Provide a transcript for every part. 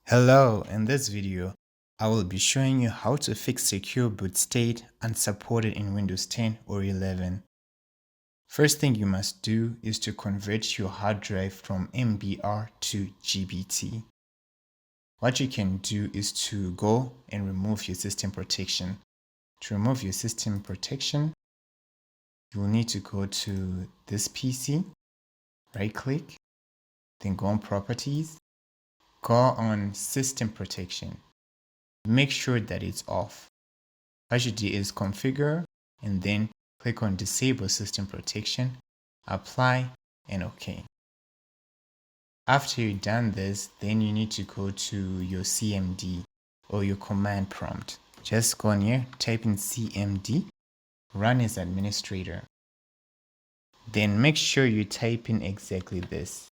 Hello, in this video, I will be showing you how to fix secure boot state unsupported in Windows 10 or 11. First thing you must do is to convert your hard drive from MBR to GBT. What you can do is to go and remove your system protection. To remove your system protection, you will need to go to this PC, right click, then go on Properties, go on System Protection. Make sure that it's off. What you do is configure and then click on disable system protection, apply and OK. After you've done this, then you need to go to your CMD or your command prompt. Just go on here, type in CMD, run as administrator. Then make sure you type in exactly this.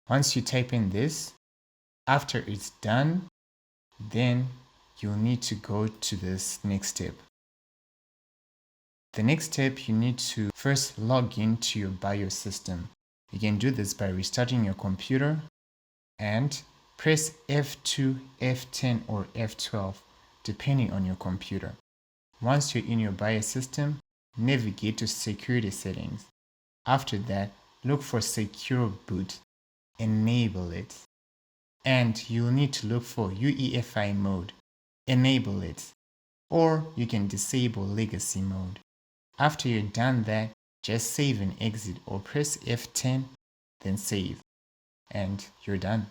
Once you type in this, after it's done, then you'll need to go to this next step. The next step, you need to first log into your BIOS system. You can do this by restarting your computer and press F2, F10 or F12 depending on your computer. Once you're in your BIOS system, navigate to security settings. After that, look for secure boot, enable it. And you'll need to look for UEFI mode, enable it. Or you can disable legacy mode. After you're done that, just save and exit or press F10, then save, and you're done.